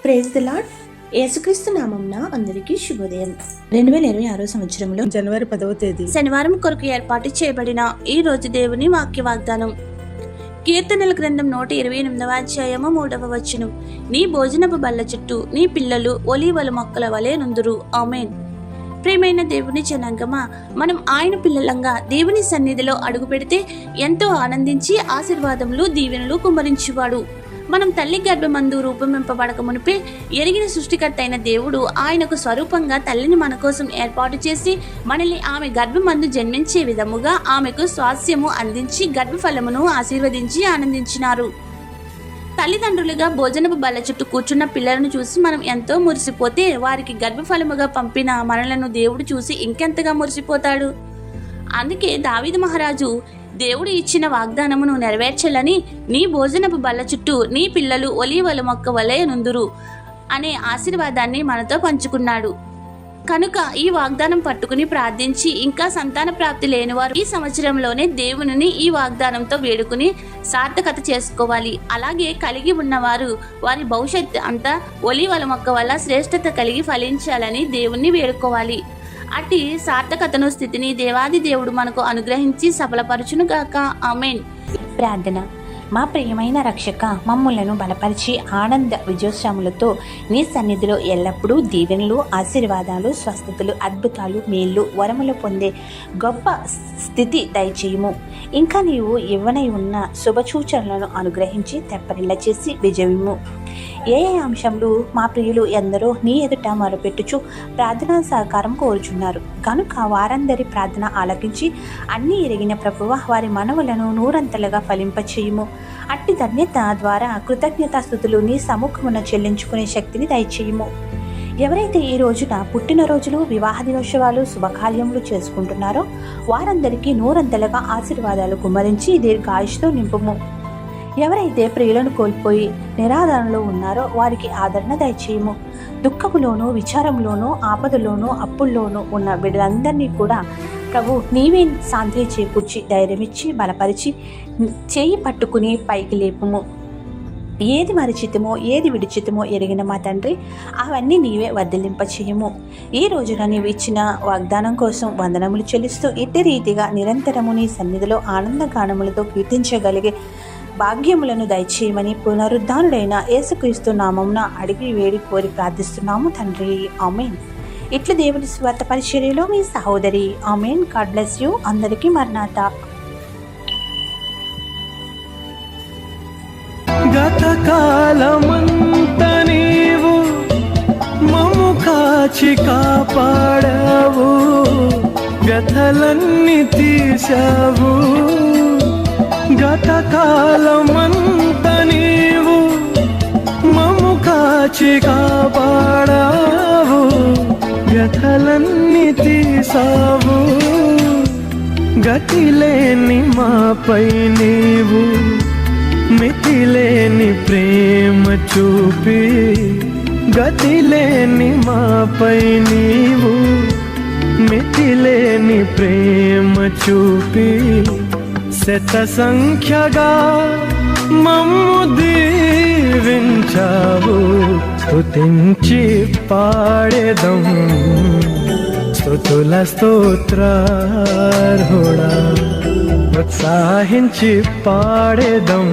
Praise the lord. యేసుక్రీస్తు నామమున అందరికీ శుభోదయం. 2026 సంవత్సరంలో జనవరి 10వ తేదీ శనివారం కొరకు ఏర్పాటు చేయబడిన ఈ రోజు దేవుని వాక్య వాగ్దానం. కీర్తనల గ్రంథం 128వ అధ్యాయము 3వ వచనం. నీ భోజనపు బల్ల చుట్టూ నీ పిల్లలు ఒలీవల మొక్కల వలె నుందురు. ఆమేన్. ప్రియమైన దేవుని జనాంగమా, మనం ఆయన పిల్లలంగా దేవుని సన్నిధిలో అడుగు పెడితే ఎంతో ఆనందించి ఆశీర్వాదములు దీవెనలు కుమ్మరించువాడు. మనం తల్లి గర్భమందు రూపొందింపబడక మునిపే ఎరిగిన సృష్టికర్త అయిన దేవుడు ఆయనకు స్వరూపంగా తల్లిని మన కోసం ఏర్పాటు చేసి మనల్ని ఆమె గర్భమందు జన్మించే విధముగా ఆమెకు స్వాస్థ్యము అందించి గర్భఫలమును ఆశీర్వదించి ఆనందించినారు. తల్లిదండ్రులుగా భోజనపు బల్ల చుట్టూ కూర్చున్న పిల్లలను చూసి మనం ఎంతో మురిసిపోతే వారికి గర్భఫలముగా పంపిన మనలను దేవుడు చూసి ఇంకెంతగా మురిసిపోతాడు. అందుకే దావీదు మహారాజు దేవుడు ఇచ్చిన వాగ్దానమును నెరవేర్చాలని నీ భోజనపు బల్ల చుట్టూ నీ పిల్లలు ఒలీవల మొక్క వలె నుందురు అనే ఆశీర్వాదాన్ని మనతో పంచుకున్నాడు. కనుక ఈ వాగ్దానం పట్టుకుని ప్రార్థించి ఇంకా సంతాన ప్రాప్తి లేనివారు ఈ సంవత్సరంలోనే దేవుని ఈ వాగ్దానంతో వేడుకుని సార్థకత చేసుకోవాలి. అలాగే కలిగి ఉన్నవారు వారి భవిష్యత్ అంతా ఒలీవల మొక్క వల్ల శ్రేష్టత కలిగి ఫలించాలని దేవుణ్ణి వేడుకోవాలి. అట్టి సార్థకతను స్థితిని దేవాది దేవుడు మనకు అనుగ్రహించి సఫలపరచును గాక. ఆమేన్. ప్రార్థన. మా ప్రియమైన రక్షక, మమ్ములను బలపరిచి ఆనంద విజయోత్సవములతో నీ సన్నిధిలో ఎల్లప్పుడూ దీవెనలు, ఆశీర్వాదాలు, స్వస్థతలు, అద్భుతాలు, మేళ్ళు, వరములు పొందే గొప్ప స్థితి దయచేయము. ఇంకా నీవు ఇవ్వనై ఉన్న శుభసూచనలను అనుగ్రహించి తెప్పరిల్ల చేసి విజయము. ఏ అంశంలో మా ప్రియులు ఎందరో నీ ఎదుట మొరపెట్టుచు ప్రార్థనా సహకారం కోరుచున్నారు కనుక వారందరి ప్రార్థన ఆలకించి అన్నీ ఎరిగిన ప్రభువ వారి మనవులను నూరంతలుగా ఫలింపచేయుము. అట్టి ధన్యత ద్వారా కృతజ్ఞతాస్తుతులు నీ సముఖమున చెల్లించుకునే శక్తిని దయచేయుము. ఎవరైతే ఈ రోజున పుట్టినరోజులు, వివాహ దినోత్సవాలు, శుభకార్యములు చేసుకుంటున్నారో వారందరికీ నూరంతలుగా ఆశీర్వాదాలు కుమ్మరించి దీర్ఘాయుష్తో నింపుము. ఎవరైతే ప్రియులను కోల్పోయి నిరాదరణలో ఉన్నారో వారికి ఆదరణ దయచేయము. దుఃఖములోనూ, విచారంలోనూ, ఆపదలోనూ, అప్పుల్లోనూ ఉన్న బిడ్డలందరినీ కూడా ప్రభు నీవే శాంతి చేకూర్చి ధైర్యమిచ్చి బలపరిచి చేయి పట్టుకుని పైకి లేపుము. ఏది మరిచితమో ఏది విడిచితమో ఎరిగిన మా తండ్రి అవన్నీ నీవే వర్ధిల్లింపచేయము. ఈ రోజున నీవు ఇచ్చిన వాగ్దానం కోసం వందనములు చెల్లిస్తూ ఇట్టి రీతిగా నిరంతరము నీ సన్నిధిలో ఆనందగానములతో కీర్తించగలిగే భాగ్యములను దయచేయమని పునరుద్ధానుడైన యేసుక్రీస్తు నామమున అడిగి వేడి కోరి ప్రార్థిస్తున్నాము తండ్రి. ఆమేన్. ఇట్లా దేవుని స్వార్థ పరిచర్యలో మీ సహోదరి. ఆమేన్. God bless you. అందరికీ మరణాత. గతకాలమంత నీవు మమ్ము కాచి కాపాడావు, వ్యథలన్నీ తీశావు. గతకాలమంత నీవు మమ్ము కాచి కాపాడావు, వ్యథలన్నీ తీసావు. గతిలేని మాపై నీవు మితిలేని ప్రేమ చూపి, గతిలేని మాపై నీవు మితిలేని ప్రేమ చూపి, శత సంఖ్యగా మమ్ము దీవించావు. స్తుతించి పాడేదం స్తుతుల స్తోత్రార్హుడా, ఉత్సాహించి పాడేదం